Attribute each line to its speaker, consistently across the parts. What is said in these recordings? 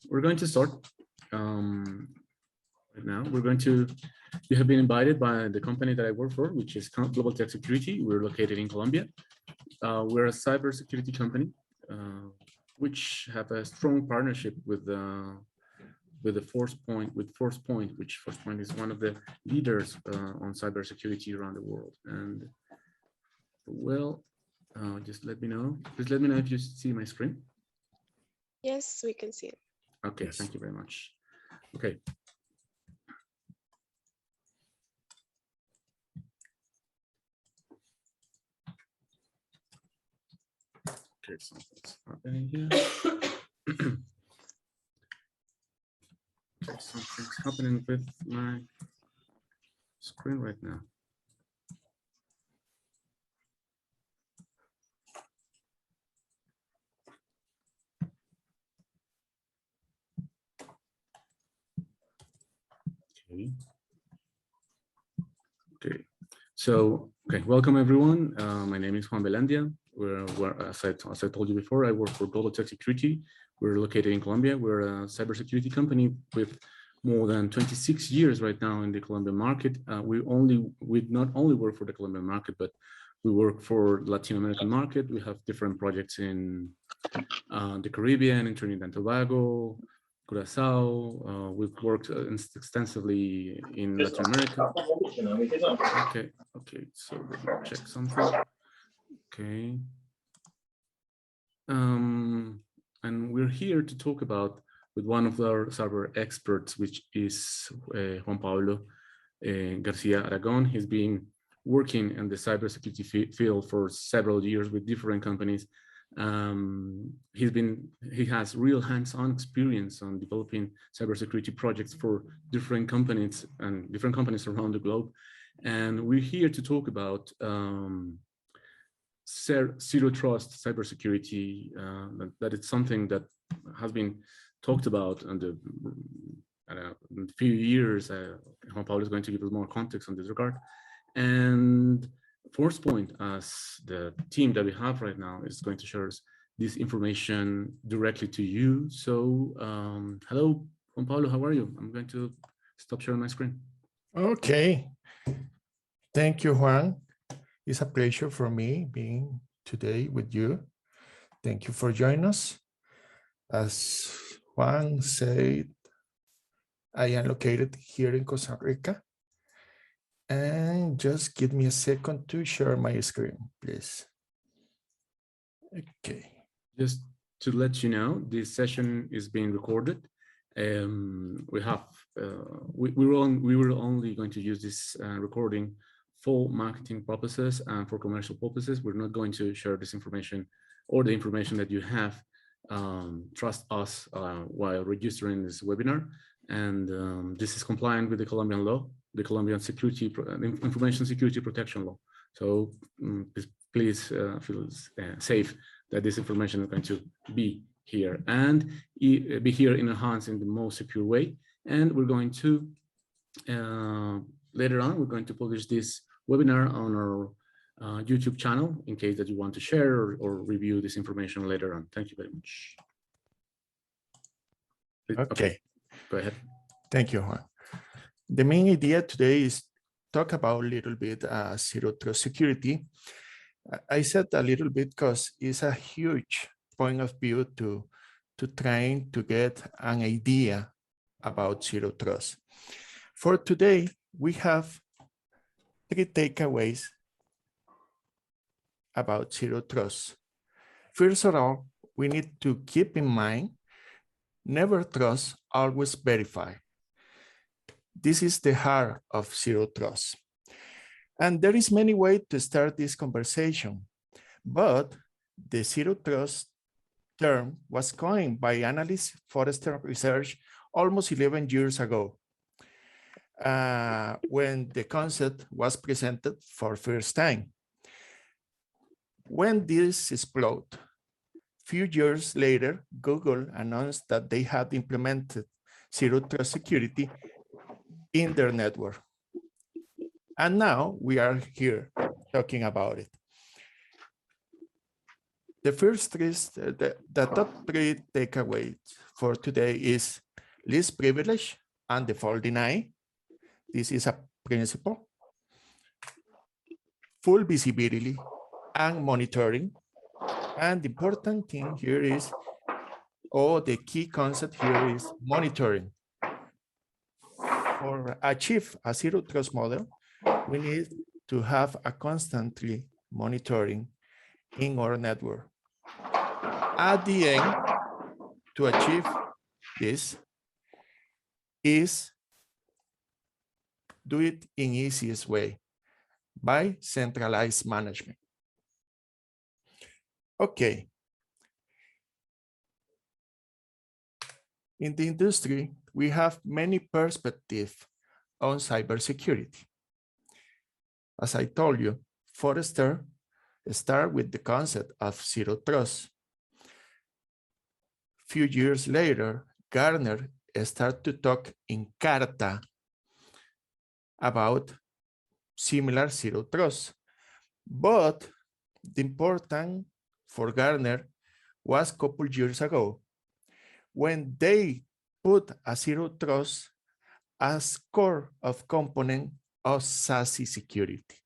Speaker 1: we're going to start right now. You have been invited by the company that I work for, which is Global Tech Security. We're located in Colombia. We're a cybersecurity company, which have a strong partnership with the Forcepoint, which Forcepoint is one of the leaders on cybersecurity around the world. And well, just let me know. Please let me know if you see my screen.
Speaker 2: Yes, we can see it.
Speaker 1: Okay, thank you very much. Okay. Okay, something's happening here. Okay, something's happening with my screen right now. Okay. So, welcome everyone. My name is Juan Belandia. As I told you before, I work for Global Tech Security. We're located in Colombia. We're a cybersecurity company with more than 26 years right now in the Colombian market. We not only work for the Colombian market, but we work for Latin American market. We have different projects in the Caribbean, in Trinidad and Tobago, Curacao. We've worked extensively in Latin America. Okay, so let me check something. Okay. And we're here to talk about with one of our cyber experts, which is Juan Pablo Garcia Aragon. He's been working in the cybersecurity field for several years with different companies. He has real hands-on experience on developing cybersecurity projects for different companies around the globe. And we're here to talk about zero trust cybersecurity. That it's something that has been talked about in a few years. Juan Pablo is going to give us more context on this regard. And Forcepoint, as the team that we have right now, is going to share us this information directly to you. So, hello, Juan Pablo, how are you? I'm going to stop sharing my screen.
Speaker 3: Okay. Thank you, Juan. It's a pleasure for me being today with you. Thank you for joining us. As Juan said, I am located here in Costa Rica. And just give me a second to share my screen, please. Okay.
Speaker 1: Just to let you know, this session is being recorded. We were only going to use this recording for marketing purposes and for commercial purposes. We're not going to share this information or the information that you have. Trust us while registering this webinar. And this is compliant with the Colombian law, the Colombian Information Security Protection Law. So please feel safe that this information is going to be here and be here in our hands in the most secure way. And we're going to, later on, we're going to publish this webinar on our YouTube channel in case that you want to share or review this information later on. Thank you very much.
Speaker 3: Okay.
Speaker 1: Go ahead.
Speaker 3: Thank you, Juan. The main idea today is talk about a little bit zero trust security. I said a little bit because it's a huge point of view to trying to get an idea about zero trust. For today, we have 3 takeaways about zero trust. First of all, we need to keep in mind, never trust, always verify. This is the heart of zero trust. And there is many ways to start this conversation, but the zero trust term was coined by analyst Forrester Research almost 11 years ago, when the concept was presented for first time. When this exploded, few years later, Google announced that they had implemented zero trust security in their network. And now we are here talking about it. The first is the top three takeaways for today is least privilege and default deny. This is a principle. Full visibility and monitoring. And the important thing here is, or the key concept here is monitoring. For achieve a zero trust model, we need to have a constantly monitoring in our network. At the end, to achieve this is do it in easiest way by centralized management. Okay. In the industry, we have many perspectives on cybersecurity. As I told you, Forrester started with the concept of zero trust. Few years later, Gartner started to talk in Carta about similar zero trust. But the important for Gartner was a couple years ago when they put a zero trust as core of component of SASE security,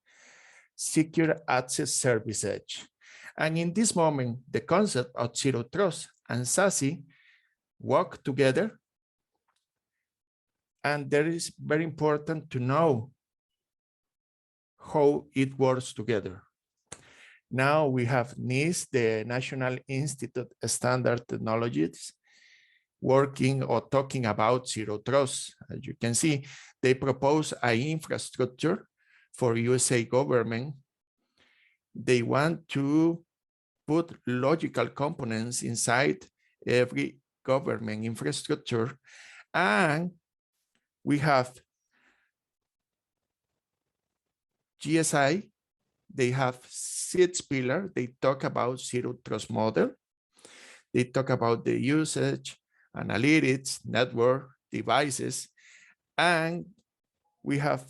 Speaker 3: Secure Access Service Edge. And in this moment, the concept of zero trust and SASE work together. And there is very important to know how it works together. Now we have NIST, the National Institute of Standard Technologies, working or talking about zero trust. As you can see, they propose an infrastructure for USA government. They want to put logical components inside every government infrastructure. And we have GSI, they have 6 pillars. They talk about zero trust model. They talk about the usage, analytics, network, devices, and we have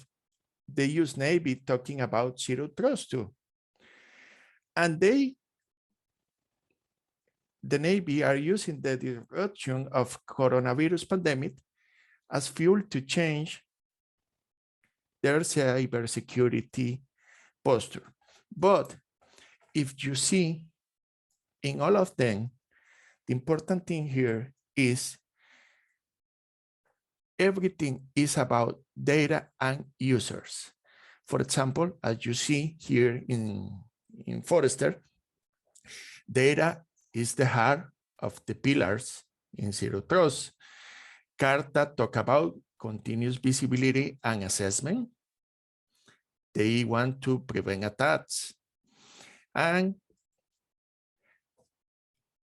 Speaker 3: the US Navy talking about zero trust too. And the Navy are using the disruption of coronavirus pandemic as fuel to change their cybersecurity posture. But if you see in all of them, the important thing here is everything is about data and users. For example, as you see here in Forrester, data is the heart of the pillars in zero trust. Carta talk about continuous visibility and assessment. They want to prevent attacks. And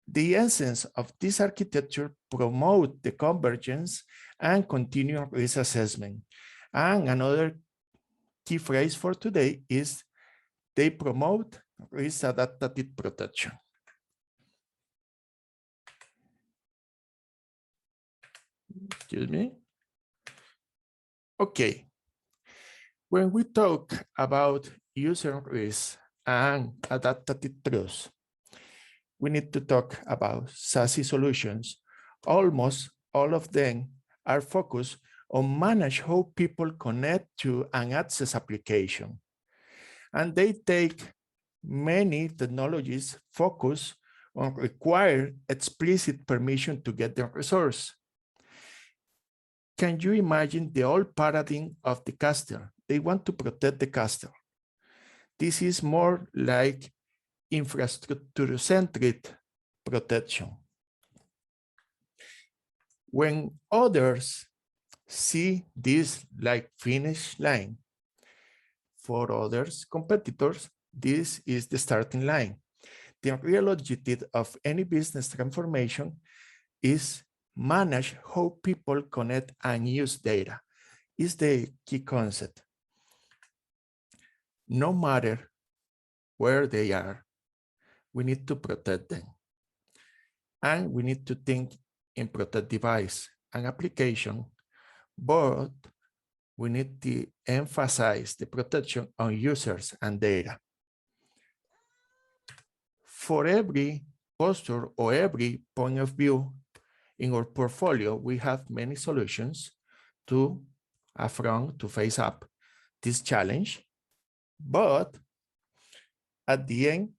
Speaker 3: the essence of this architecture promote the convergence and continuous risk assessment. And another key phrase for today is they promote risk adaptive protection. Excuse me. Okay. When we talk about user risk and adaptive trust, we need to talk about SASE solutions. Almost all of them are focused on manage how people connect to and access application. And they take many technologies focus on require explicit permission to get the resource. Can you imagine the old paradigm of the castle? They want to protect the castle. This is more like infrastructure-centric protection. When others see this like finish line, for others competitors, this is the starting line. The real objective of any business transformation is manage how people connect and use data. Is the key concept. No matter where they are, we need to protect them. And we need to think in protect device and application, but we need to emphasize the protection on users and data. for every posture or every point of view in our portfolio, we have many solutions to affront, to face up this challenge. But at the end,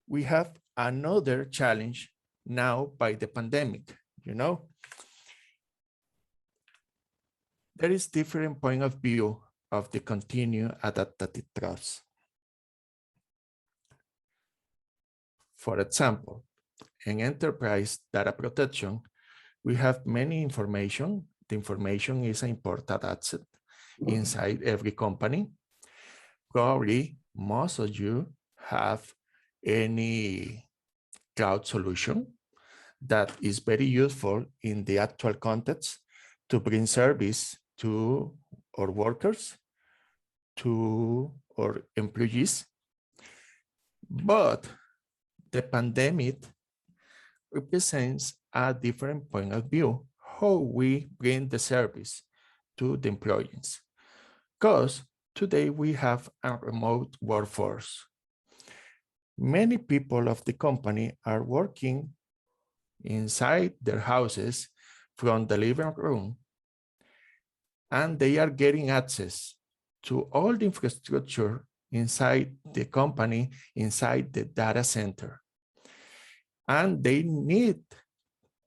Speaker 3: we have another challenge now by the pandemic, you know? There is different point of view of the continued adaptive trust. For example, in enterprise data protection, we have many information. The information is an important asset inside every company. Probably most of you have any cloud solution that is very useful in the actual context to bring service to our workers, to our employees. But the pandemic represents a different point of view, how we bring the service to the employees. Because today we have a remote workforce. Many people of the company are working inside their houses from the living room, and they are getting access to all the infrastructure inside the company, inside the data center. And they need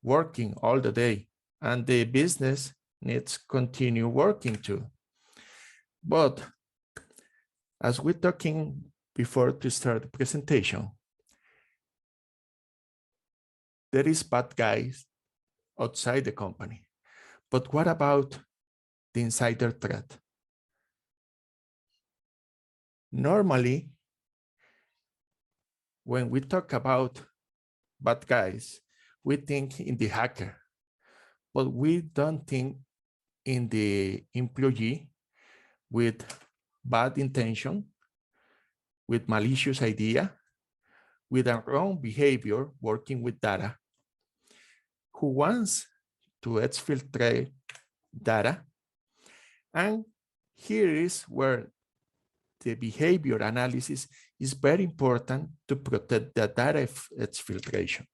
Speaker 3: working all the day, and the business needs continue working too. But as we're talking before to start the presentation, there is bad guys outside the company. But what about the insider threat? Normally, when we talk about bad guys, we think in the hacker, but we don't think in the employee with bad intention, with malicious idea, with a wrong behavior working with data, who wants to exfiltrate data. And here is where the behavior analysis is very important to protect the data exfiltration.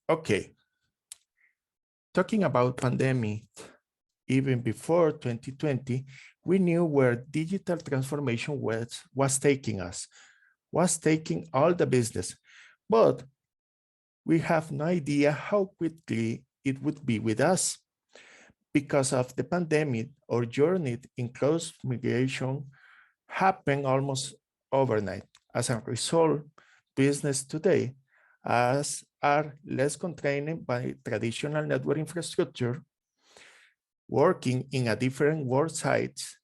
Speaker 3: Okay, talking about pandemic, even before 2020, we knew where digital transformation was taking us, was taking all the business, but we have no idea how quickly it would be with us. Because of the pandemic, our journey in cloud migration happened almost overnight. As a result, business today are less constrained by traditional network infrastructure, working in a different world sites,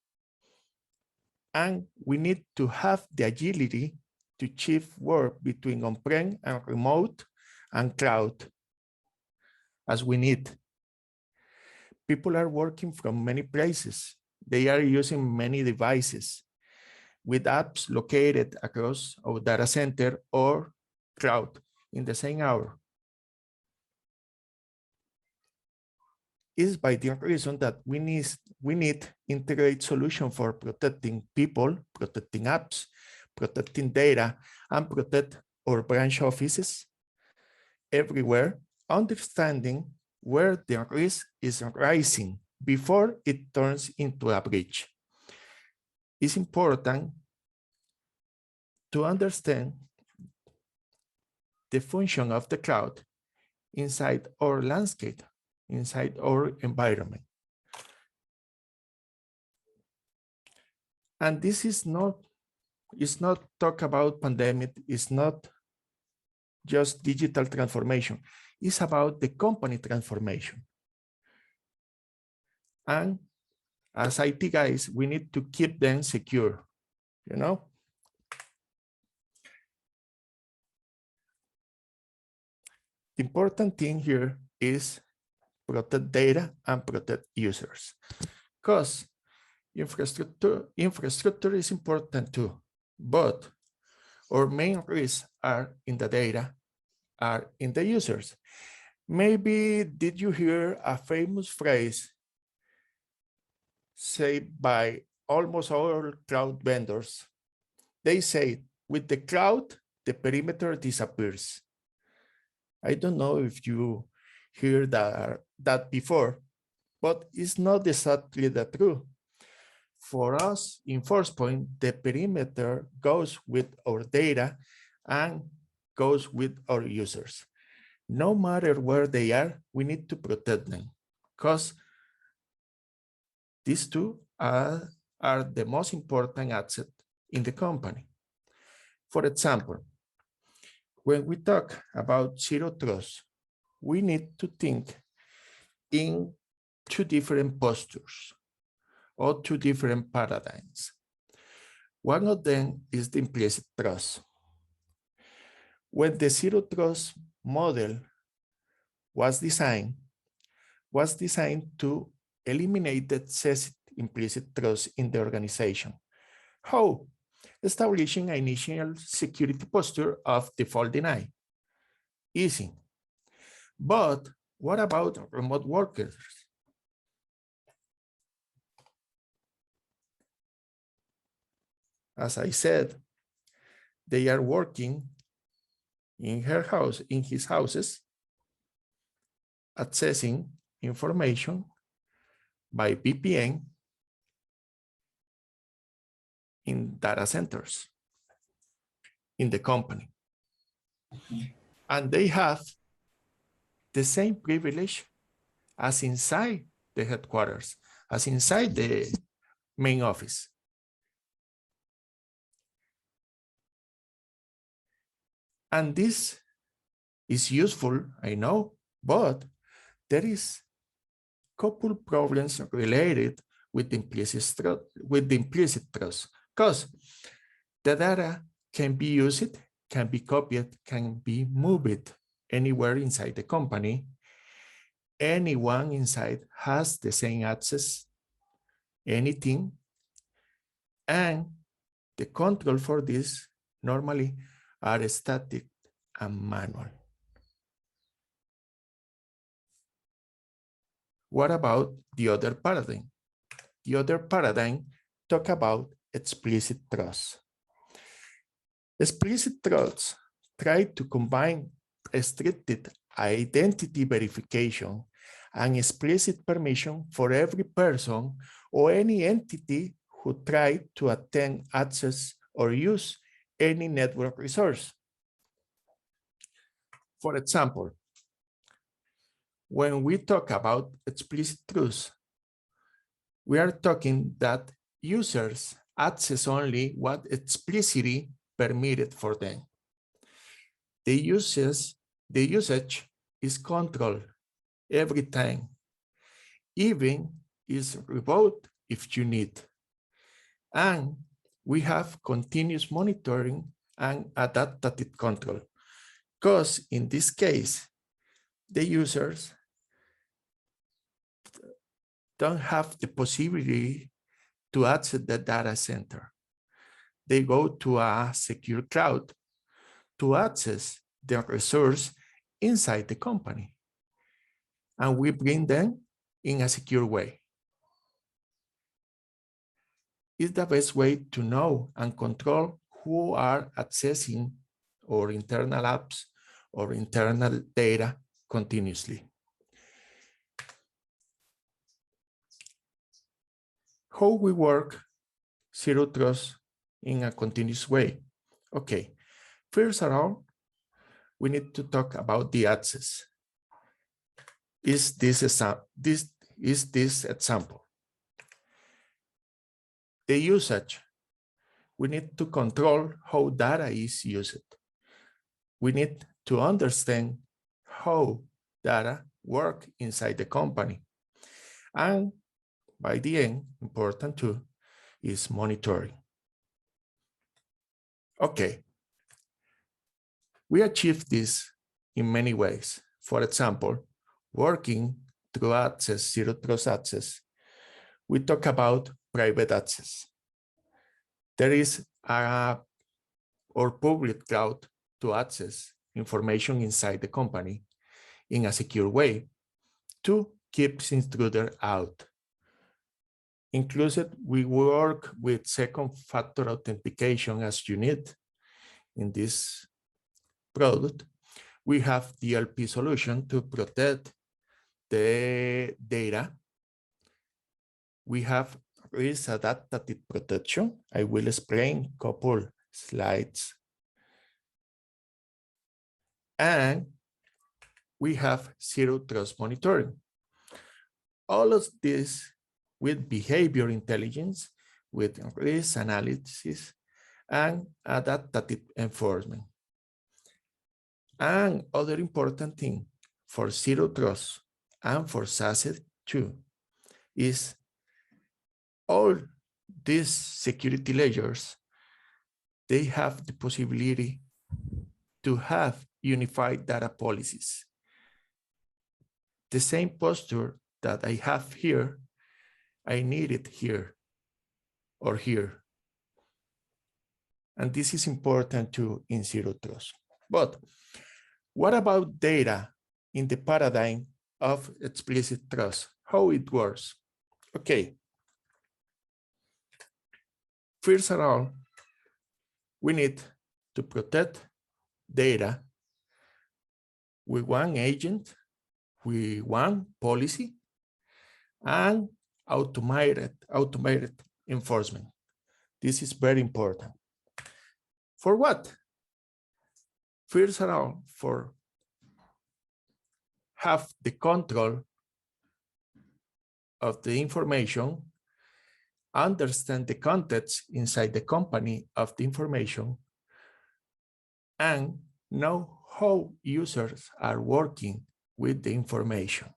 Speaker 3: and we need to have the agility to shift work between on-prem and remote and cloud as we need. People are working from many places. They are using many devices with apps located across our data center or cloud in the same hour. It's by the reason that we need integrated solution for protecting people, protecting apps, protecting data, and protect our branch offices everywhere, understanding where the risk is rising before it turns into a breach. It's important to understand the function of the cloud inside our landscape, inside our environment. And this is not talk about pandemic, it's not just digital transformation. It's about the company transformation. And as IT guys, we need to keep them secure, you know? The important thing here is protect data and protect users. Because infrastructure is important too, but our main risks are in the data, are in the users. Maybe did you hear a famous phrase said by almost all cloud vendors they say with the cloud, the perimeter disappears. I don't know if you hear that before, but it's not exactly the truth. For us in Forcepoint, the perimeter goes with our data and goes with our users. No matter where they are, we need to protect them because these two are the most important asset in the company. For example, when we talk about zero trust, we need to think in two different postures or two different paradigms. One of them is the implicit trust. When the zero trust model was designed to eliminate the excessive implicit trust in the organization. How? Establishing an initial security posture of default deny. Easy. But what about remote workers? As I said, they are working in his houses, accessing information by VPN in data centers in the company. And they have the same privilege as inside the headquarters, as inside the main office. And this is useful, I know, but there is a couple problems related with the implicit trust, because the data can be used, can be copied, can be moved anywhere inside the company. Anyone inside has the same access, anything, and the control for this normally are static and manual. What about the other paradigm? The other paradigm talk about explicit trust. Explicit trust try to combine restricted identity verification and explicit permission for every person or any entity who try to attain access or use any network resource. For example, when we talk about explicit trust, we are talking that users access only what explicitly permitted for them. The usage is controlled every time, even is revoked if you need. And we have continuous monitoring and adaptive control, because in this case, the users don't have the possibility to access the data center. They go to a secure cloud to access the resource inside the company. And we bring them in a secure way. It's the best way to know and control who are accessing our internal apps or internal data continuously. How we work zero trust in a continuous way? Okay, first of all, we need to talk about the access. Is this example? The usage. We need to control how data is used. We need to understand how data work inside the company. And by the end, important too, is monitoring. Okay. We achieve this in many ways. For example, working through access, zero trust access, we talk about private access. There is or public cloud to access information inside the company in a secure way to keep intruder out. Inclusive, we work with second factor authentication as you need in this product. We have DLP solution to protect the data. We have risk adaptive protection. I will explain a couple slides. And we have zero trust monitoring. All of this with behavior intelligence, with risk analysis, and adaptive enforcement. And other important thing for zero trust and for SASE too is all these security layers, they have the possibility to have unified data policies. The same posture that I have here, I need it here or here. And this is important too in zero trust. But what about data in the paradigm of explicit trust? How it works? Okay. First of all, we need to protect data with one agent, with one policy, and automated enforcement. This is very important. For what? First of all, for have the control of the information, understand the context inside the company of the information, and know how users are working with the information.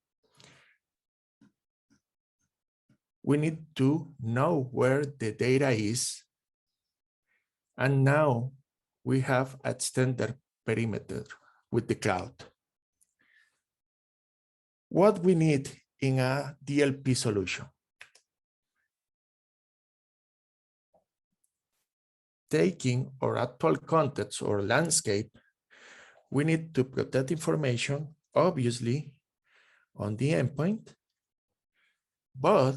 Speaker 3: We need to know where the data is, and now we have extended perimeter with the cloud. What we need in a DLP solution? Taking our actual context or landscape, we need to protect information, obviously, on the endpoint, but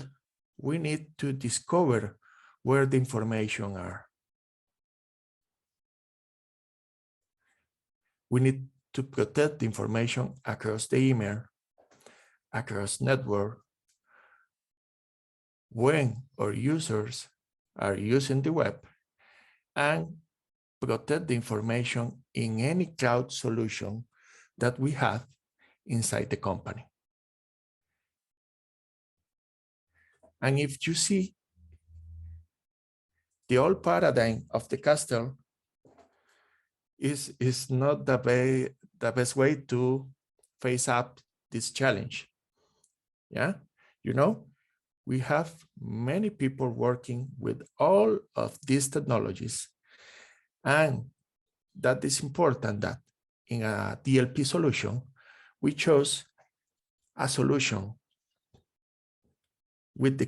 Speaker 3: we need to discover where the information are. We need to protect the information across the email, across network, when our users are using the web, and protect the information in any cloud solution that we have inside the company. And if you see the old paradigm of the castle is not the best way to face up this challenge. Yeah, you know, we have many people working with all of these technologies, and that is important that in a DLP solution, we chose a solution with the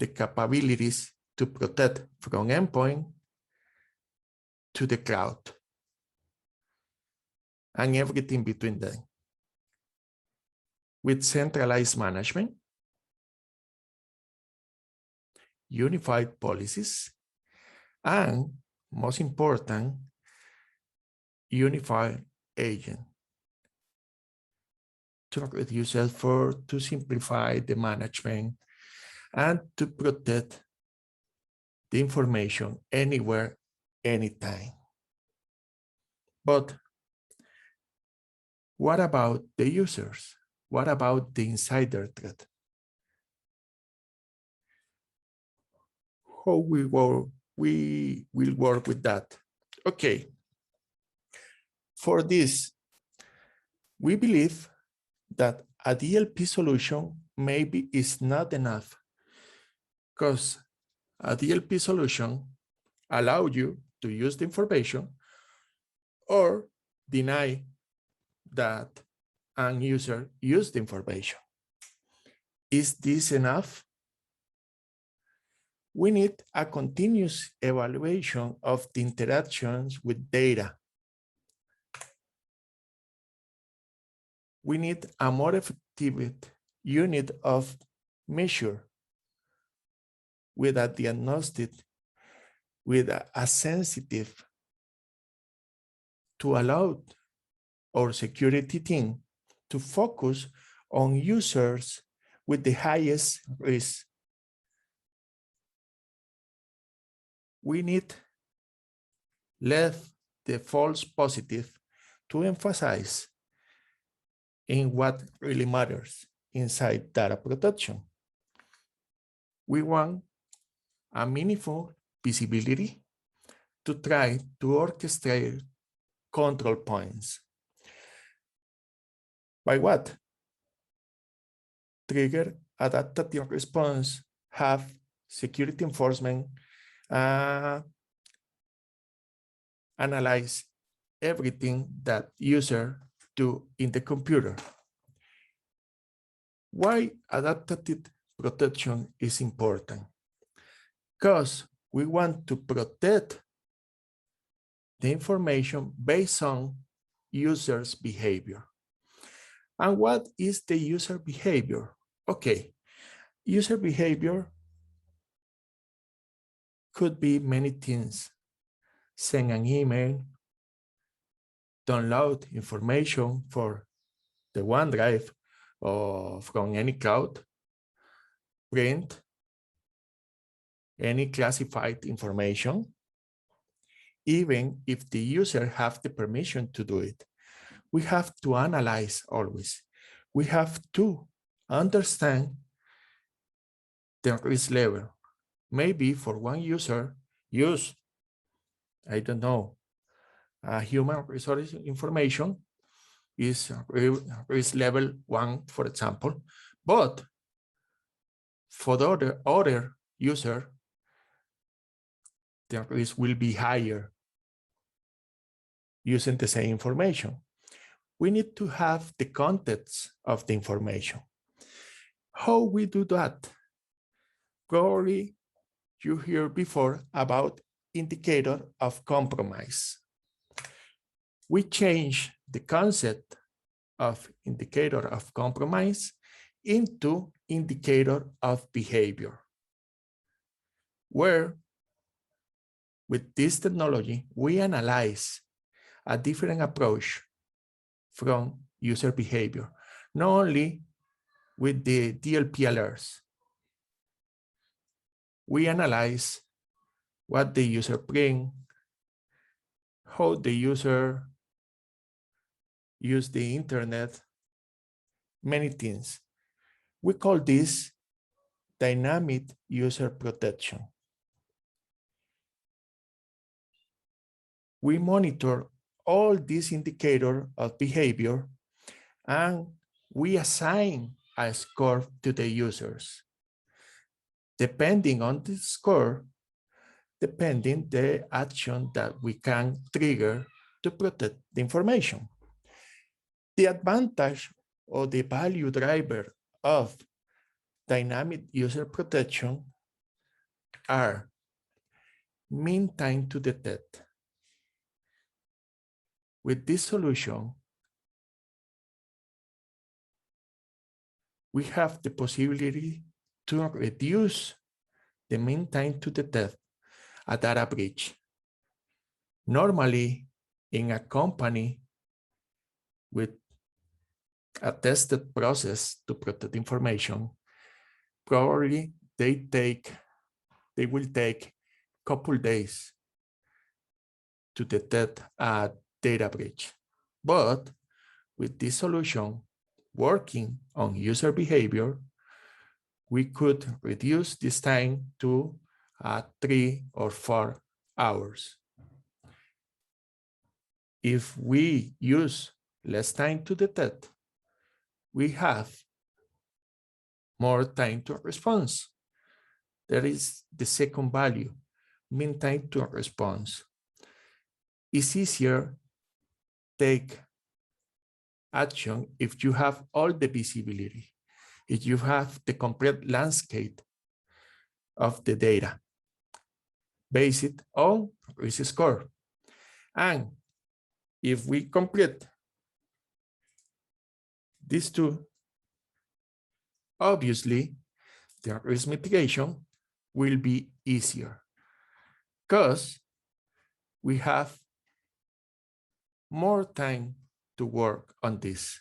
Speaker 3: capabilities to protect from endpoint to the cloud and everything between them, with centralized management, unified policies, and most important, unified agent to reduce effort, to simplify the management, and to protect the information anywhere, anytime. But what about the users? What about the insider threat? How we will work with that? Okay. For this, we believe that a DLP solution maybe is not enough, because a DLP solution allows you to use the information or deny that an user used the information. Is this enough? We need a continuous evaluation of the interactions with data. We need a more effective unit of measure with a diagnostic, with a sensitive to allow our security team to focus on users with the highest risk. We need left the false positive to emphasize in what really matters inside data protection. We want a meaningful visibility to try to orchestrate control points. By what? Trigger adaptive response, have security enforcement, analyze everything that user do in the computer. Why adaptive protection is important? Because we want to protect the information based on users' behavior. And what is the user behavior? Okay, user behavior could be many things. Send an email, download information for the OneDrive or from any cloud, print any classified information, even if the user have the permission to do it. We have to analyze always. We have to understand the risk level. Maybe for one user, use, I don't know, human resource information is risk level 1, for example, but for the other user, the risk will be higher using the same information. We need to have the context of the information. How we do that? Probably you heard before about indicator of compromise. We change the concept of indicator of compromise into indicator of behavior, where with this technology, we analyze a different approach from user behavior, not only with the DLP alerts. We analyze what the user brings, how the user use the internet, many things. We call this dynamic user protection. We monitor all these indicators of behavior and we assign a score to the users. Depending on the score, depending the action that we can trigger to protect the information. The advantage or the value driver of dynamic user protection are mean time to detect. With this solution, we have the possibility to reduce the mean time to detect a data breach. Normally, in a company with a tested process to protect information, probably they will take a couple days to detect a data breach. But with this solution, working on user behavior, we could reduce this time to 3 or 4 hours. If we use less time to detect, we have more time to response. That is the second value, mean time to response. It's easier take action if you have all the visibility, if you have the complete landscape of the data based on risk score. And if we complete these two, obviously the risk mitigation will be easier because we have more time to work on this.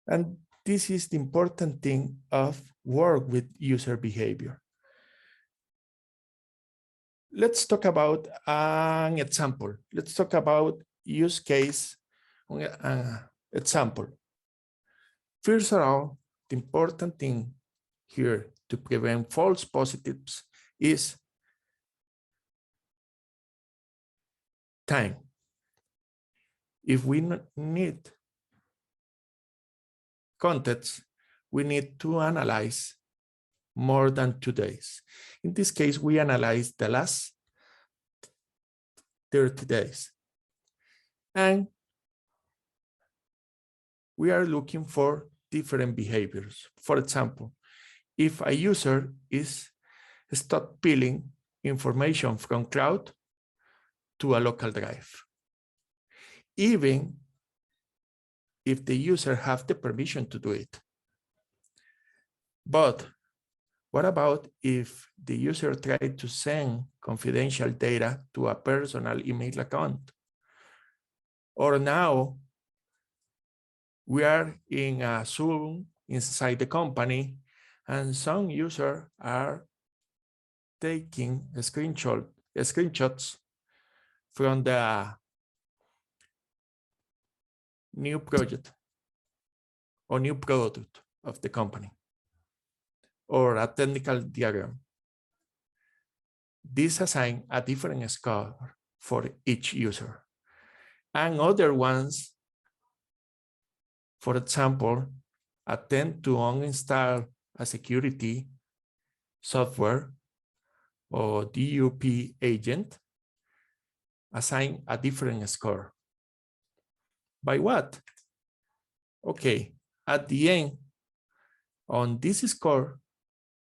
Speaker 3: And this is the important thing of work with user behavior. Let's talk about an example. Let's talk about use case example. First of all, the important thing here to prevent false positives is time. If we need context, we need to analyze more than 2 days. In this case, we analyze the last 30 days. And we are looking for different behaviors. For example, if a user is stockpiling information from cloud to a local drive, even if the user have the permission to do it. But what about if the user tried to send confidential data to a personal email account? Or now we are in a Zoom inside the company and some users are taking screenshots from the new project or new product of the company or a technical diagram. This assigns a different score for each user. And other ones, for example, attempt to uninstall a security software or DUP agent, assign a different score. By what? Okay, at the end, on this score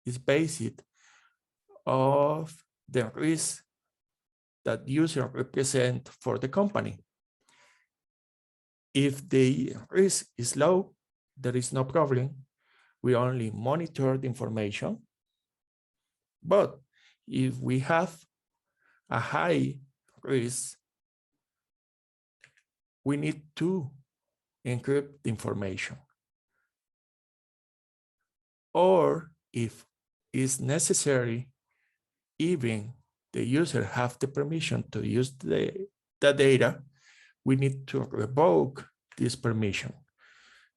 Speaker 3: is based of the risk that user represent for the company. If the risk is low, there is no problem. We only monitor the information. But if we have a high risk, we need to encrypt the information. Or if it's necessary, even the user have the permission to use the data, we need to revoke this permission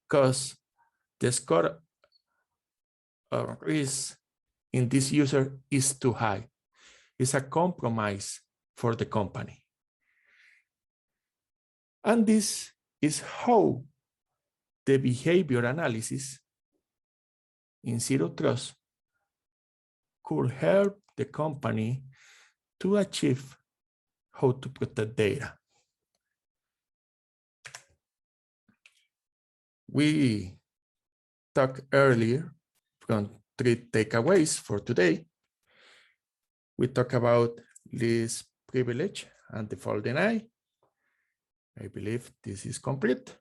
Speaker 3: because the score of risk in this user is too high. It's a compromise for the company. And this is how the behavior analysis in Zero Trust could help the company to achieve how to protect data. We talked earlier from 3 takeaways for today. We talked about least privilege and default deny. I believe this is complete.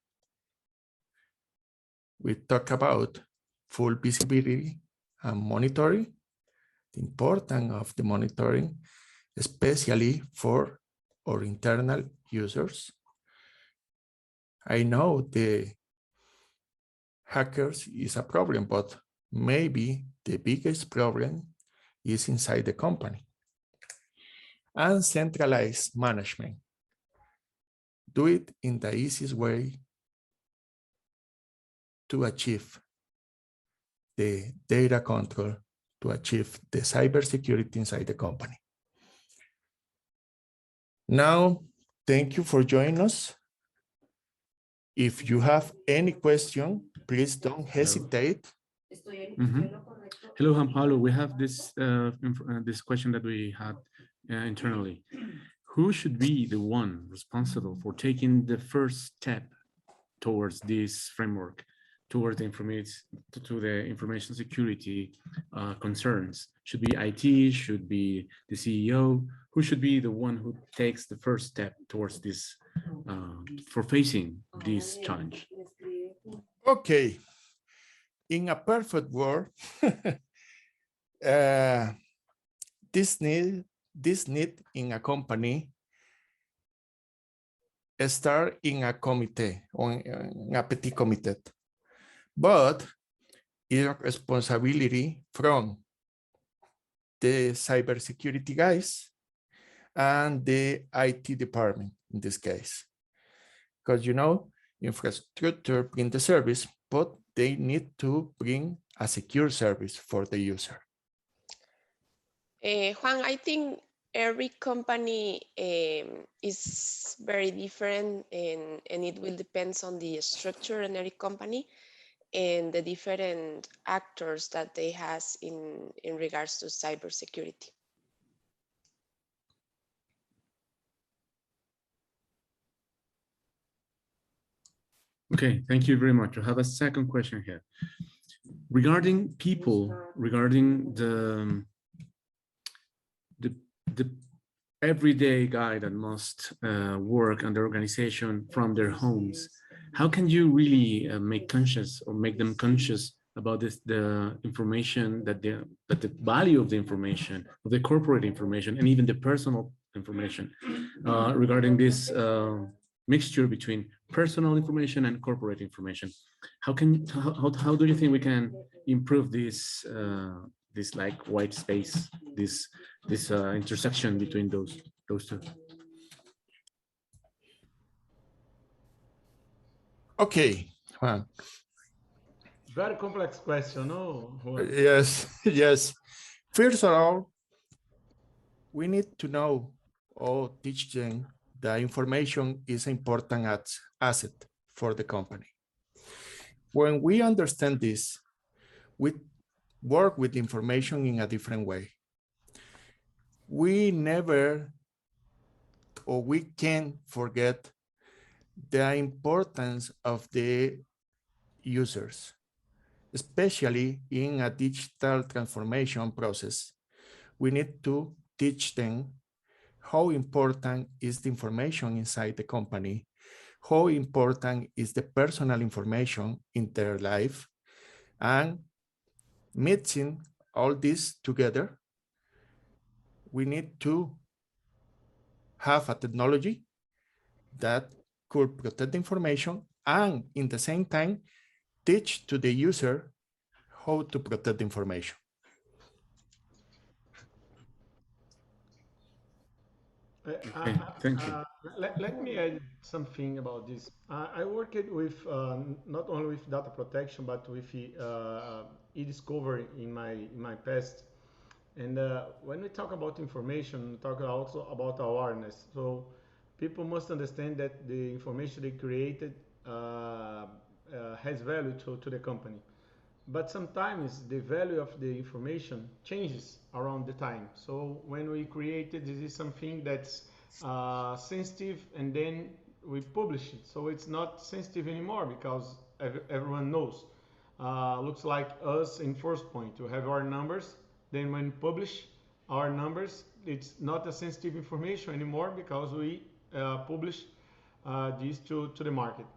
Speaker 3: We talk about full visibility and monitoring, the importance of the monitoring, especially for our internal users. I know the hackers is a problem, but maybe the biggest problem is inside the company. And centralized management. Do it in the easiest way to achieve the data control, to achieve the cybersecurity inside the company. Now, thank you for joining us. If you have any question, please don't hesitate.
Speaker 1: Hello, Juan Pablo. We have this this question that we had internally. Who should be the one responsible for taking the first step towards this framework, towards the information security concerns? Should be IT? Should be the CEO? Who should be the one who takes the first step towards this, for facing this challenge?
Speaker 3: Okay. in a perfect world, this need in a company start in a committee or in a petit comité, but it's responsibility from the cybersecurity guys and the IT department in this case, because infrastructure bring the service, but they need to bring a secure service for the user.
Speaker 2: Juan, I think every company is very different, and it will depend on the structure in every company and the different actors that they has in regards to cybersecurity.
Speaker 1: Okay, thank you very much. I have a second question here. Regarding people, regarding the everyday guy that must work on the organization from their homes, how can you really make them conscious about the information that the value of the information, of the corporate information, and even the personal information regarding this mixture between personal information and corporate information? How do you think we can improve this this like white space, this intersection between those two?
Speaker 3: Okay, Juan.
Speaker 4: Very complex question, no?
Speaker 3: Yes, yes. First of all, we need to know or teach them that information is an important asset for the company. When we understand this, we work with information in a different way. We never, or we can't forget the importance of the users, especially in a digital transformation process. We need to teach them how important is the information inside the company, how important is the personal information in their life, and mixing all this together, we need to have a technology that could protect the information and in the same time teach to the user how to protect the information.
Speaker 1: Okay, thank you.
Speaker 4: Let me add something about this. I worked with not only with data protection but with e-discovery in my past. And when we talk about information, we talk also about awareness. So people must understand that the information they created has value to the company. But sometimes the value of the information changes around the time. So when we created, this is something that's sensitive, and then we publish it. So it's not sensitive anymore because everyone knows. Looks like us in Forcepoint, to have our numbers. Then when publish our numbers, it's not a sensitive information anymore because we publish this to the market.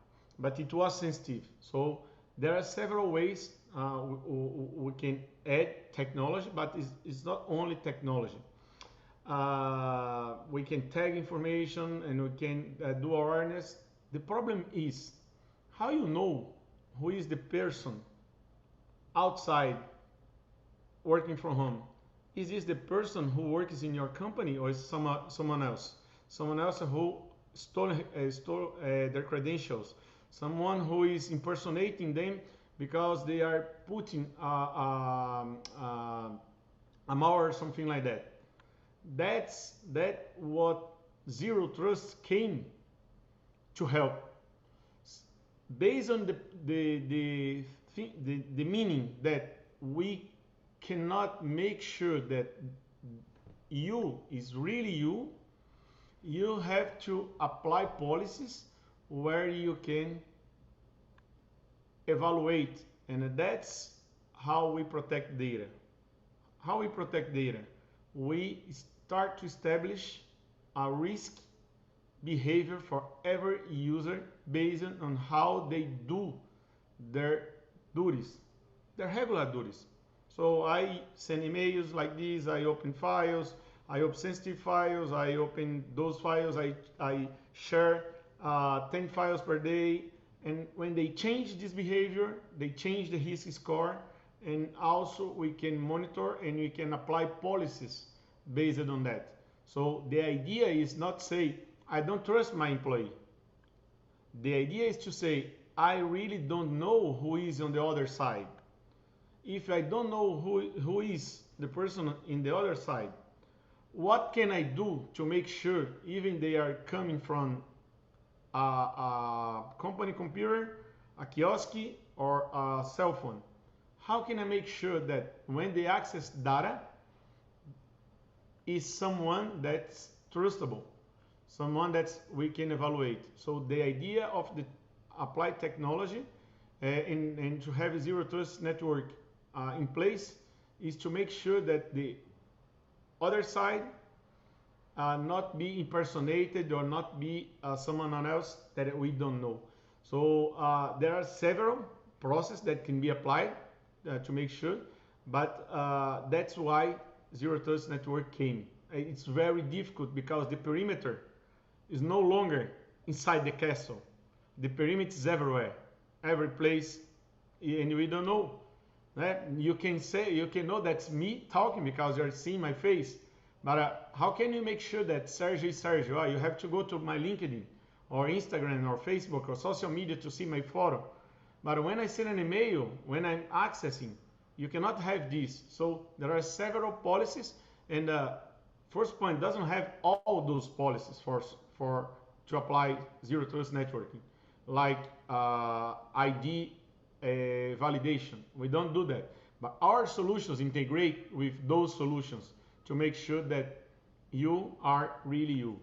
Speaker 4: But it was sensitive. So there are several ways we can add technology, but it's not only technology. We can tag information and we can do awareness. The problem is how you know who is the person outside working from home. Is this the person who works in your company, or is someone else? Someone else who stole their credentials. Someone who is impersonating them because they are putting a malware or something like that. That's what zero trust came to help. Based on the meaning that we cannot make sure that you is really you, you have to apply policies where you can evaluate, and that's how we protect data. How we protect data? We start to establish a risk behavior for every user based on how they do their duties. their regular duties. So I send emails like this, I open files, I open sensitive files, I open those files, I share 10 files per day. And when they change this behavior, they change the risk score. And also we can monitor and we can apply policies based on that. So the idea is not say, I don't trust my employee. The idea is to say, I really don't know who is on the other side. If I don't know who is the person in the other side, what can I do to make sure, even they are coming from a company computer, a kiosk, or a cell phone, how can I make sure that when they access data is someone that's trustable, someone that we can evaluate? So the idea of the applied technology and to have a zero trust network in place is to make sure that the other side not be impersonated or not be someone else that we don't know. So there are several processes that can be applied to make sure, but that's why zero trust network came. It's very difficult because the perimeter is no longer inside the castle. The perimeter is everywhere, every place, and we don't know. You can say, you can know that's me talking because you're seeing my face, but how can you make sure that Sergio is Sergio? You have to go to my LinkedIn or Instagram or Facebook or social media to see my photo. But when I send an email, when I'm accessing, you cannot have this. So there are several policies, and Forcepoint doesn't have all those policies to apply zero trust networking, like ID validation. We don't do that. But our solutions integrate with those solutions to make sure that you are really you.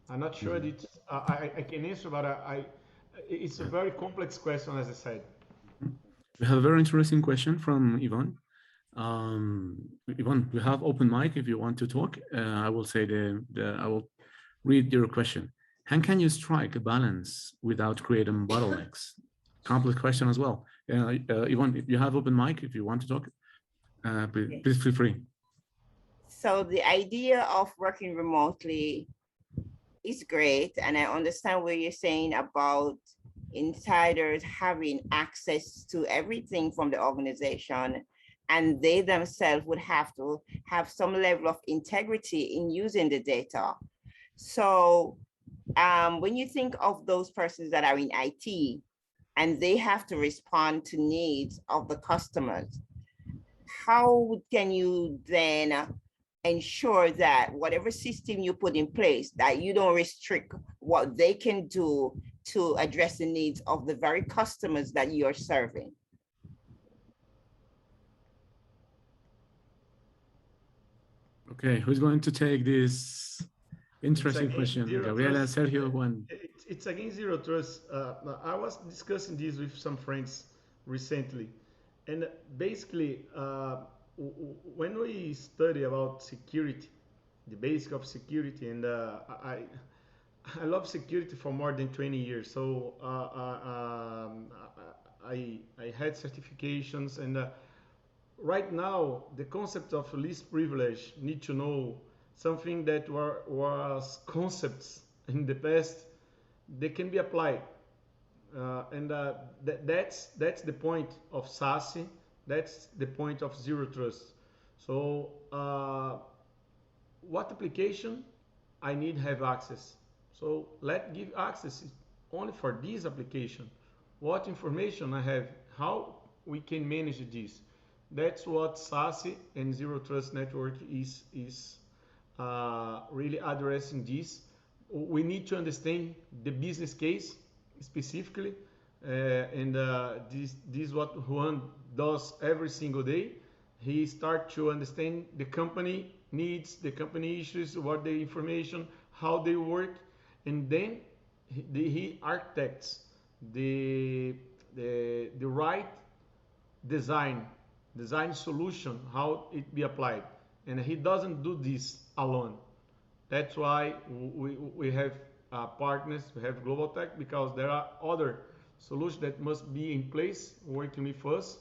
Speaker 4: I'm not sure that I can answer, but it's a very complex question, as I said.
Speaker 1: We have a very interesting question from Yvonne. Yvonne, you have open mic if you want to talk. I will say I will read your question. How can you strike a balance without creating bottlenecks? Complex question as well. Yvonne, you have open mic if you want to talk. Please feel free.
Speaker 5: So the idea of working remotely is great. And I understand what you're saying about insiders having access to everything from the organization, and they themselves would have to have some level of integrity in using the data. So when you think of those persons that are in IT and they have to respond to needs of the customers, how can you then ensure that whatever system you put in place, that you don't restrict what they can do to address the needs of the very customers that you're serving?
Speaker 1: Okay, who's going to take this interesting question? Gabriela, Sergio, Juan.
Speaker 4: It's again zero trust. I was discussing this with some friends recently, and basically, when we study about security, the basic of security, and I love security for more than 20 years. So I had certifications, and right now the concept of least privilege need to know something that was concepts in the past. They can be applied, and that's the point of SASE. That's the point of zero trust. So what application I need have access? So let's give access only for this application. What information I have, how we can manage this. That's what SASE and zero trust network is really addressing this. We need to understand the business case specifically, and this is what Juan does every single day. He starts to understand the company needs, the company issues, what the information, how they work, and then he architects the right design solution, how it be applied. And he doesn't do this alone. That's why we have partners, we have Global Tech, because there are other solutions that must be in place working with us.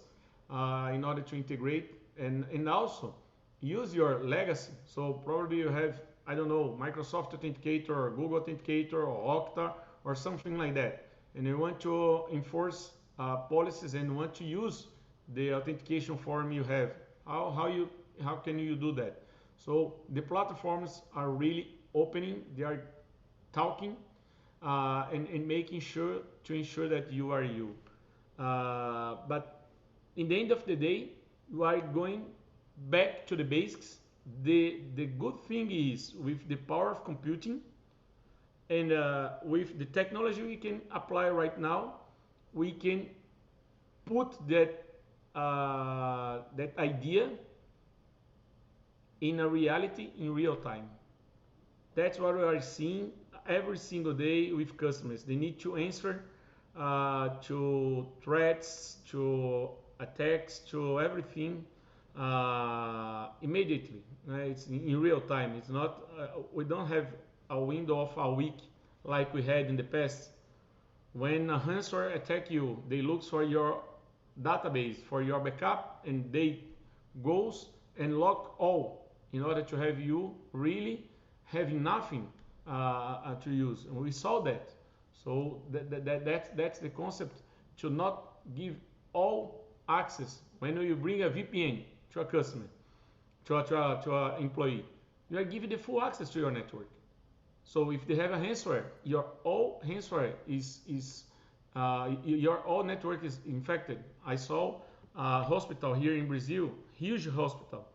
Speaker 4: in order to integrate and also use your legacy. So probably you have, I don't know, Microsoft Authenticator or Google Authenticator or Okta or something like that. And you want to enforce policies and want to use the authentication form you have. How can you do that? So the platforms are really opening, they are talking and making sure to ensure that you are you. But in the end of the day, you are going back to the basics. The good thing is with the power of computing and with the technology we can apply right now, we can put that idea in a reality in real time. That's what we are seeing every single day with customers. They need to answer to threats, to attacks, to everything immediately. It's in real time. It's not. We don't have a window of a week like we had in the past. When a ransomware attack you, they look for your database, for your backup, and they goes and lock all in order to have you really having nothing to use. And we saw that. So that's the concept, to not give all access. When you bring a VPN to a customer, to an employee, you are giving the full access to your network. So if they have a ransomware, your all ransomware is your all network is infected. I saw a hospital here in Brazil, huge hospital,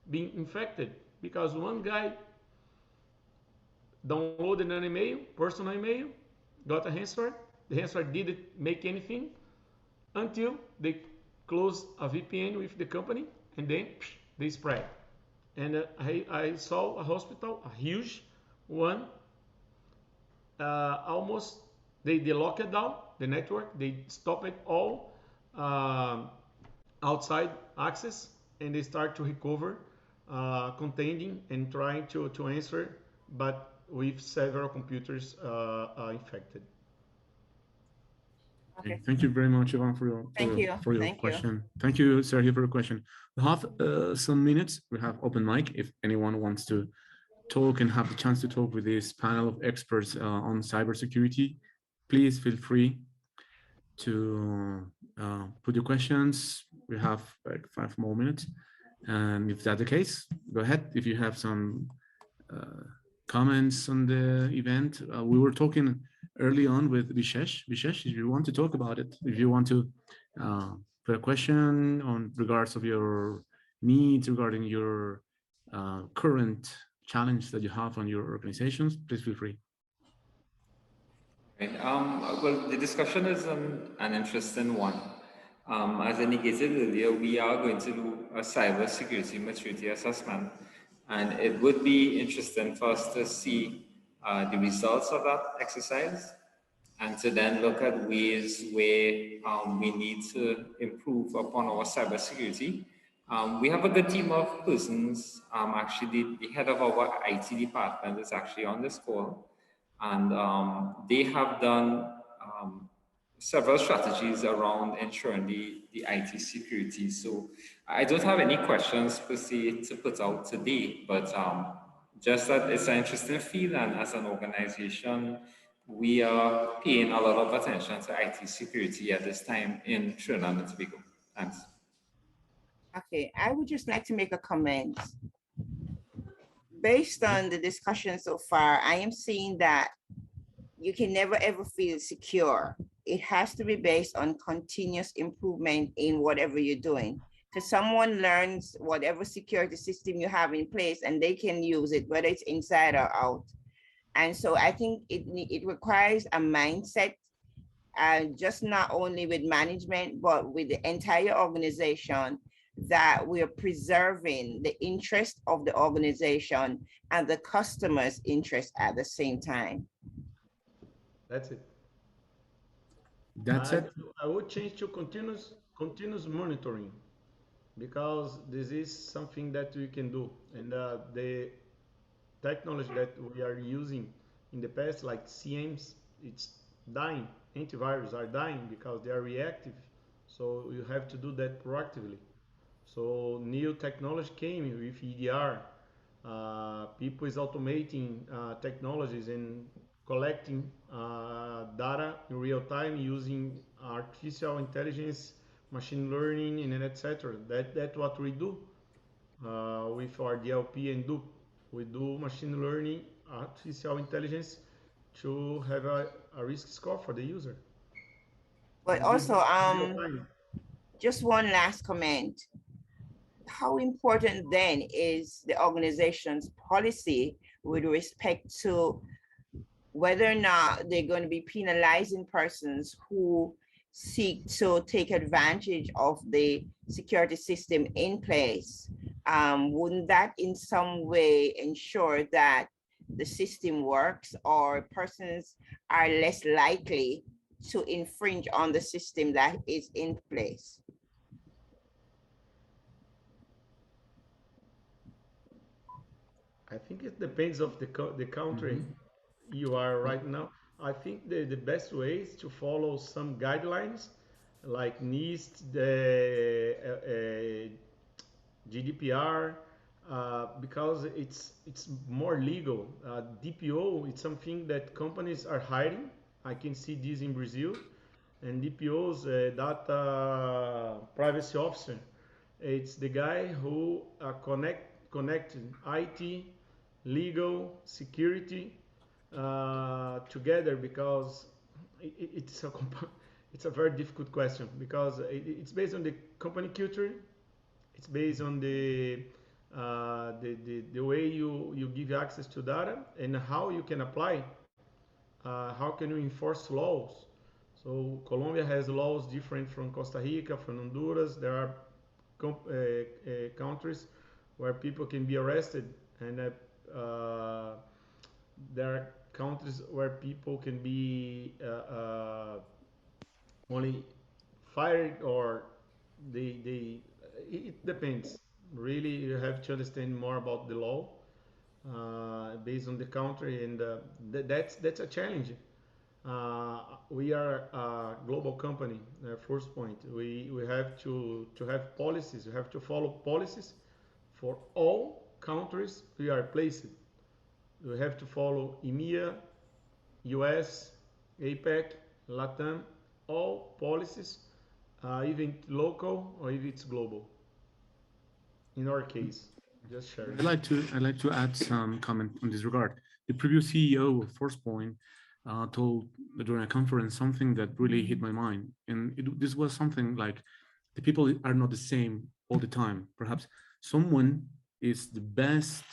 Speaker 4: being infected because one guy downloaded an email, personal email, got a ransomware. The ransomware didn't make anything until they closed a VPN with the company, and then they spread. And I saw a hospital, a huge one, almost they locked it down, the network, they stopped it all outside access, and they start to recover, containing and trying to answer, but with several computers infected.
Speaker 1: Okay. Thank you very much, Ivan, for your question. Thank you, Sergio, for your question. We have some minutes. We have open mic. If anyone wants to talk and have the chance to talk with this panel of experts on cybersecurity, please feel free to put your questions. We have like 5 more minutes. And if that's the case, go ahead. If you have some comments on the event, we were talking early on with Vishesh. Vishesh, if you want to talk about it, if you want to put a question on regards of your needs regarding your current challenge that you have on your organizations, please feel free.
Speaker 6: Right. Well, the discussion is an interesting one. As indicated earlier, we are going to do a cybersecurity maturity assessment, and it would be interesting for us to see the results of that exercise, and to then look at ways where we need to improve upon our cybersecurity. We have a good team of persons. Actually, the head of our IT department is actually on this call, and they have done several strategies around ensuring the IT security. So I don't have any questions per se to put out today, but just that it's an interesting field, and as an organization, we are paying a lot of attention to IT security at this time in Trinidad and Tobago. Thanks.
Speaker 5: Okay, I would just like to make a comment. Based on the discussion so far, I am seeing that you can never ever feel secure. It has to be based on continuous improvement in whatever you're doing. Because someone learns whatever security system you have in place and they can use it, whether it's inside or out. And so I think it requires a mindset, just not only with management, but with the entire organization, that we are preserving the interest of the organization and the customer's interest at the same time.
Speaker 4: That's it.
Speaker 1: That's it.
Speaker 4: I would change to continuous monitoring, because this is something that we can do, and the technology that we are using in the past, like CMs, it's dying. Antivirus are dying because they are reactive. So you have to do that proactively. So new technology came with EDR. People is automating technologies and collecting data in real time using artificial intelligence, machine learning, and etc. That's what we do with our DLP and DUP. We do machine learning, artificial intelligence to have a risk score for the user.
Speaker 5: But
Speaker 4: And we
Speaker 5: also,
Speaker 4: do it in real time.
Speaker 5: just one last comment. How important then is the organization's policy with respect to whether or not they're going to be penalizing persons who seek to take advantage of the security system in place? Wouldn't that in some way ensure that the system works, or persons are less likely to infringe on the system that is in place?
Speaker 4: I think it depends of the country you are right now. I think the best way is to follow some guidelines like NIST, the GDPR, because it's more legal. DPO, it's something that companies are hiding. I can see this in Brazil, and DPO's data privacy officer. It's the guy who connected IT, legal, security together, because it's a it's a very difficult question, because it's based on the company culture. It's based on the way you give access to data and how you can apply. How can you enforce laws? So Colombia has laws different from Costa Rica, from Honduras. There are countries where people can be arrested, and there are countries where people can be only fired, or it depends. Really, you have to understand more about the law based on the country, and that's a challenge. We are a global company, Forcepoint. We have to have policies. We have to follow policies for all countries we are placed. We have to follow EMEA, US, APEC, LATAM, all policies, even local or if it's global. In our case, just share.
Speaker 1: I'd like to add some comment on this regard. The previous CEO of Forcepoint told during a conference something that really hit my mind, and this was something like the people are not the same all the time. Perhaps someone is the best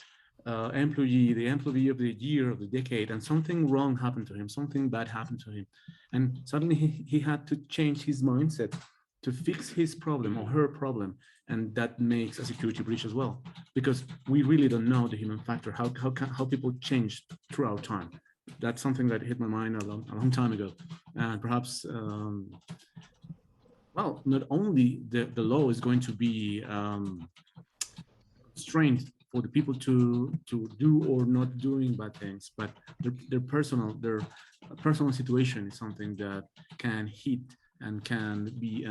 Speaker 1: employee, the employee of the year, of the decade, and something wrong happened to him, something bad happened to him, and suddenly he had to change his mindset to fix his problem or her problem, and that makes a security breach as well, because we really don't know the human factor, how people change throughout time. That's something that hit my mind a long time ago, and perhaps well, not only the law is going to be constrained for the people to do or not doing bad things, but their personal situation is something that can hit and can be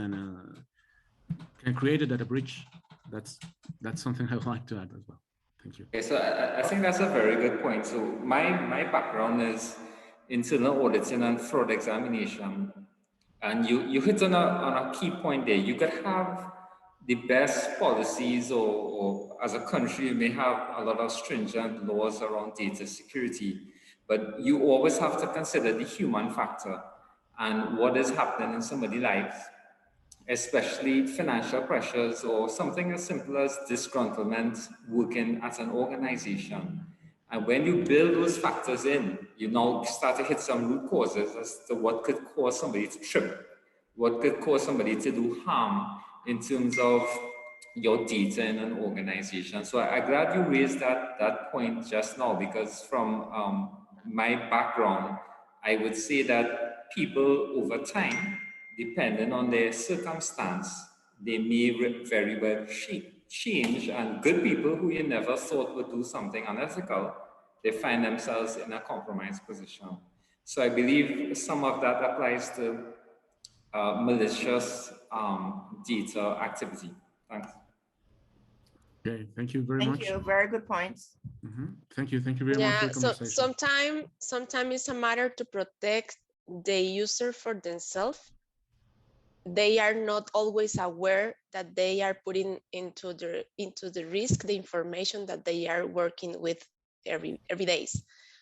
Speaker 1: can create a data breach. That's something I would like to add as well. Thank you.
Speaker 6: Okay, so I think that's a very good point. So my background is internal auditing and fraud examination, and you hit on a key point there. You could have the best policies, or as a country, you may have a lot of stringent laws around data security, but you always have to consider the human factor and what is happening in somebody's life, especially financial pressures or something as simple as disgruntlement working at an organization. And when you build those factors in, you now start to hit some root causes as to what could cause somebody to trip, what could cause somebody to do harm in terms of your data in an organization. So I'm glad you raised that point just now, because from my background, I would say that people over time, depending on their circumstance, they may very well change, and good people who you never thought would do something unethical, they find themselves in a compromised position. So I believe some of that applies to malicious data activity. Thanks.
Speaker 1: Okay, thank you very much.
Speaker 5: Thank you. Very good points.
Speaker 1: Thank you very much for the
Speaker 2: So
Speaker 1: conversation.
Speaker 2: sometimes it's a matter to protect the user for themselves. They are not always aware that they are putting into the risk the information that they are working with every day.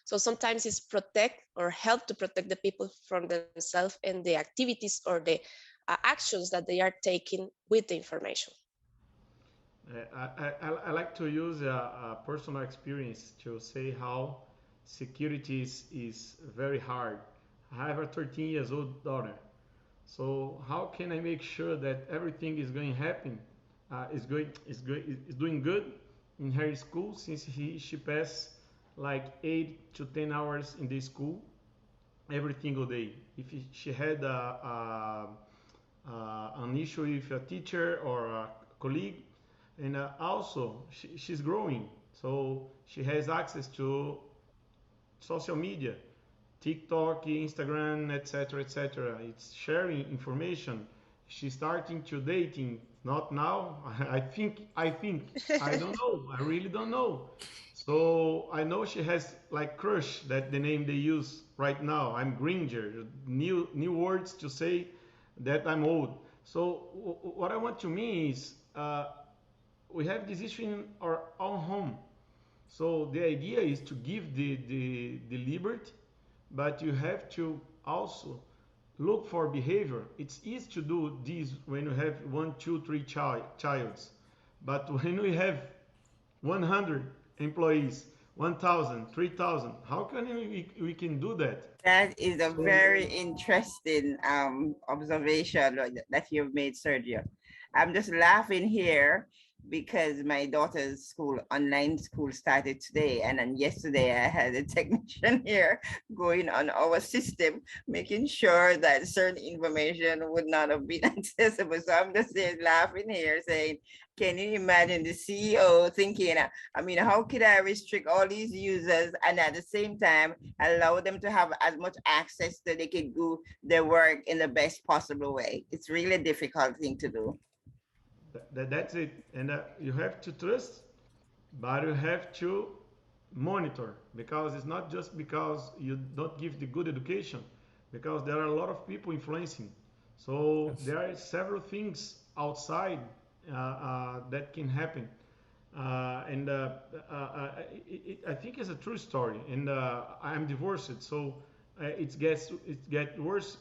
Speaker 2: So sometimes it's protect or help to protect the people from themselves and the activities or the actions that they are taking with the information.
Speaker 4: I like to use a personal experience to say how security is very hard. I have a 13 years old daughter. So how can I make sure that everything is going to happen, is doing good in her school, since she passed like 8 to 10 hours in the school every single day. If she had an issue with a teacher or a colleague, and also she's growing, so she has access to social media, TikTok, Instagram, etc., etc. It's sharing information. She's starting to dating. Not now. I think. I don't know. I really don't know. So I know she has like crush. That the name they use right now. I'm Gringer. New words to say that I'm old. So what I want to mean is we have this issue in our own home. So the idea is to give the liberty, but you have to also look for behavior. It's easy to do this when you have 1, 2, 3 childs, but when we have 100 employees, 1,000, 3,000, how can we can do that?
Speaker 5: That is a very interesting observation that you've made, Sergio. I'm just laughing here because my daughter's school, online school, started today. And then yesterday I had a technician here going on our system, making sure that certain information would not have been accessible. So I'm just laughing here saying, can you imagine the CEO thinking, I mean, how could I restrict all these users and at the same time allow them to have as much access that they can do their work in the best possible way? It's really a difficult thing to do.
Speaker 4: That's it. And you have to trust, but you have to monitor, because it's not just because you don't give the good education, because there are a lot of people influencing. So yes, there are several things outside that can happen. I think it's a true story. And I'm divorced, so it gets worse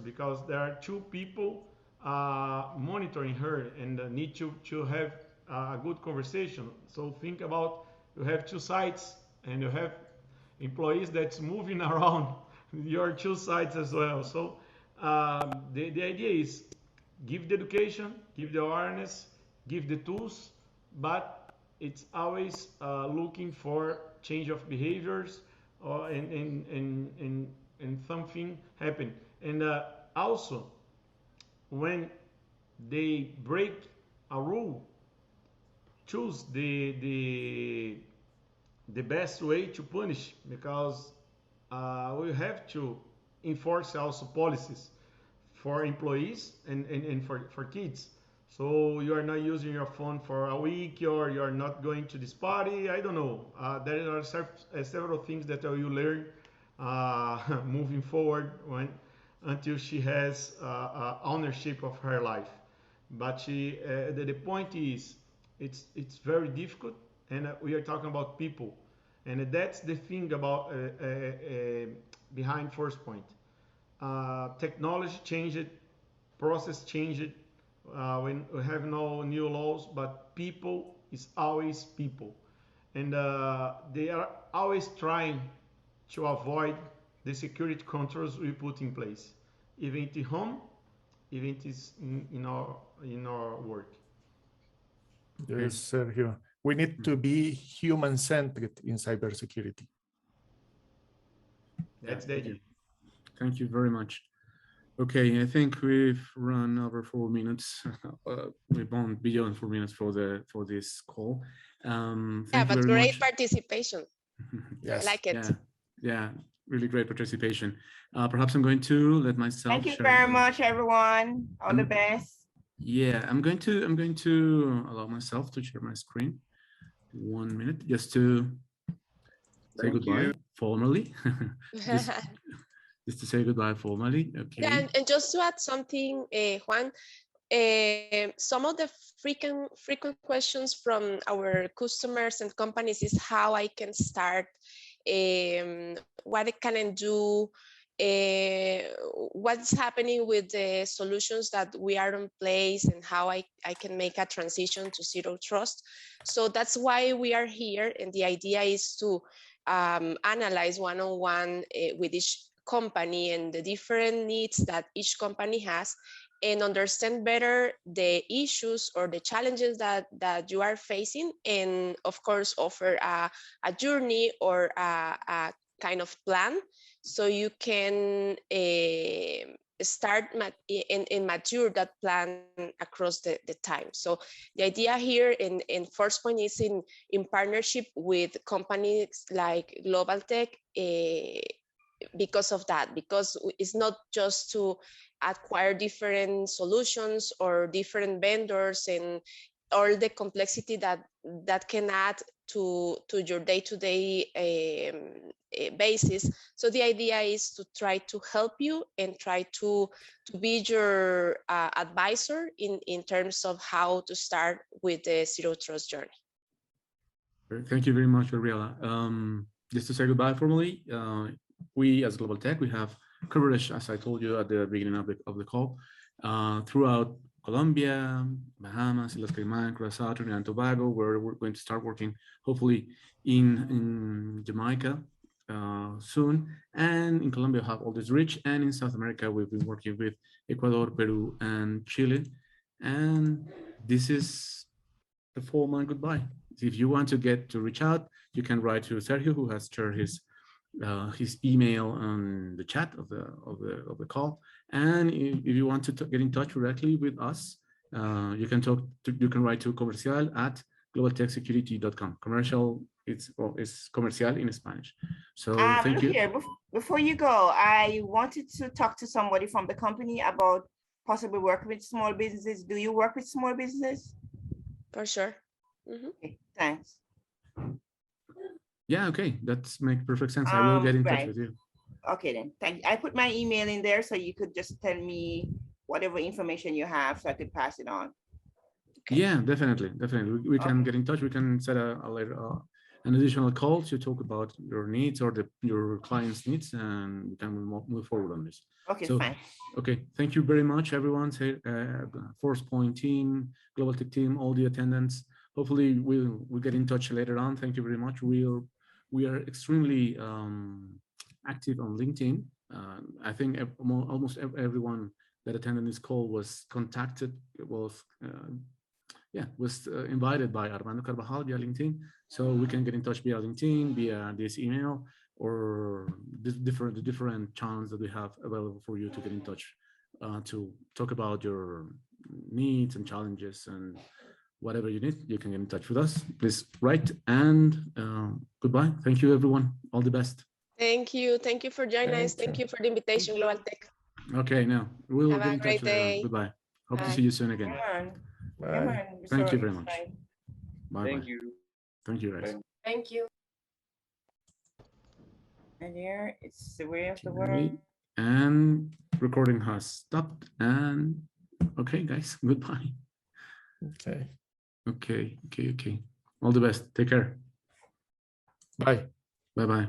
Speaker 4: because there are two people monitoring her and need to have a good conversation. So think about, you have two sites and you have employees that's moving around your two sites as well. So the idea is give the education, give the awareness, give the tools, but it's always looking for change of behaviors and something happen. And also, when they break a rule, choose the best way to punish, because we have to enforce also policies for employees and for kids. So you are not using your phone for a week, or you are not going to this party. I don't know. There are several things that you learn moving forward until she has ownership of her life. But the point is, it's very difficult, and we are talking about people, and that's the thing about behind Forcepoint. Technology changed, process changed. We have no new laws, but people is always people, and they are always trying to avoid the security controls we put in place, even at home, even it is in our work.
Speaker 3: Yes, Sergio. We need to be human-centered in cybersecurity.
Speaker 4: That's the idea.
Speaker 1: Thank you very much. Okay, I think we've run over 4 minutes. We've gone beyond 4 minutes for this call.
Speaker 2: Yeah, but great participation.
Speaker 3: Yes.
Speaker 2: I like it.
Speaker 1: Yeah. really great participation. Perhaps I'm going to let myself.
Speaker 5: Thank you
Speaker 1: share
Speaker 5: very
Speaker 1: the-
Speaker 5: much, everyone. All the best.
Speaker 1: Yeah, I'm going to allow myself to share my screen. 1 minute, just to say goodbye formally. just to say goodbye formally. Okay.
Speaker 2: Yeah, and just to add something, Juan, some of the frequent questions from our customers and companies is how I can start, what can I do, what's happening with the solutions that we are in place, and how I can make a transition to zero trust. So that's why we are here, and the idea is to analyze one-on-one with each company and the different needs that each company has, and understand better the issues or the challenges that you are facing, and of course offer a journey or a kind of plan so you can start and mature that plan across the time. So the idea here in Forcepoint is in partnership with companies like Global Tech, because of that, because it's not just to acquire different solutions or different vendors and all the complexity that can add to your day-to-day basis. So the idea is to try to help you and try to be your advisor in terms of how to start with the zero trust journey.
Speaker 1: Thank you very much, Gabriela. Just to say goodbye formally, we as Global Tech, we have coverage, as I told you at the beginning of the call, throughout Colombia, Bahamas, Islas Cayman, Curacao, Trinidad and Tobago, where we're going to start working hopefully in Jamaica soon. And in Colombia, we have all this reach. And in South America, we've been working with Ecuador, Peru, and Chile. And this is the formal goodbye. If you want to reach out, you can write to Sergio, who has shared his email on the chat of the call. And if you want to get in touch directly with us, you can write to comercial@globaltechsecurity.com. Commercial, it's comercial in Spanish. So thank you.
Speaker 5: Here, before you go, I wanted to talk to somebody from the company about possibly working with small businesses. Do you work with small business?
Speaker 2: For sure. Mm-hmm.
Speaker 5: Okay, thanks.
Speaker 1: Yeah, okay, that makes perfect sense. I will get in touch with you.
Speaker 5: Okay, then. Thank you. I put my email in there so you could just tell me whatever information you have so I could pass it on.
Speaker 2: Okay.
Speaker 1: Yeah, definitely. We can get in touch. We can set an additional call to talk about your needs or your client's needs, and we can move forward on this.
Speaker 5: Okay,
Speaker 1: so,
Speaker 5: fine.
Speaker 1: Okay, thank you very much, everyone. Forcepoint team, Global Tech team, all the attendants. Hopefully, we'll get in touch later on. Thank you very much. We are extremely active on LinkedIn. I think almost everyone that attended this call was contacted, was invited by Armando Carvajal via LinkedIn. So we can get in touch via LinkedIn, via this email, or the different channels that we have available for you to get in touch to talk about your needs and challenges, and whatever you need, you can get in touch with us. Please write, and goodbye. Thank you, everyone. All the best.
Speaker 2: Thank you. Thank you for joining us. Thank you for the invitation, Global Tech.
Speaker 1: Okay, now we'll
Speaker 2: Have
Speaker 1: get
Speaker 2: a
Speaker 1: in
Speaker 2: great
Speaker 1: touch later on.
Speaker 2: day.
Speaker 1: Goodbye. Hope
Speaker 2: Bye.
Speaker 1: to see you soon again.
Speaker 3: Bye.
Speaker 1: Thank you very much. Bye.
Speaker 6: Thank you.
Speaker 1: Thank you, guys.
Speaker 2: Thank you.
Speaker 5: And here it's the way of the world.
Speaker 1: Okay. And recording has stopped. And okay, guys, goodbye.
Speaker 3: Okay.
Speaker 1: Okay. All the best. Take care.
Speaker 3: Bye.
Speaker 1: Bye-bye.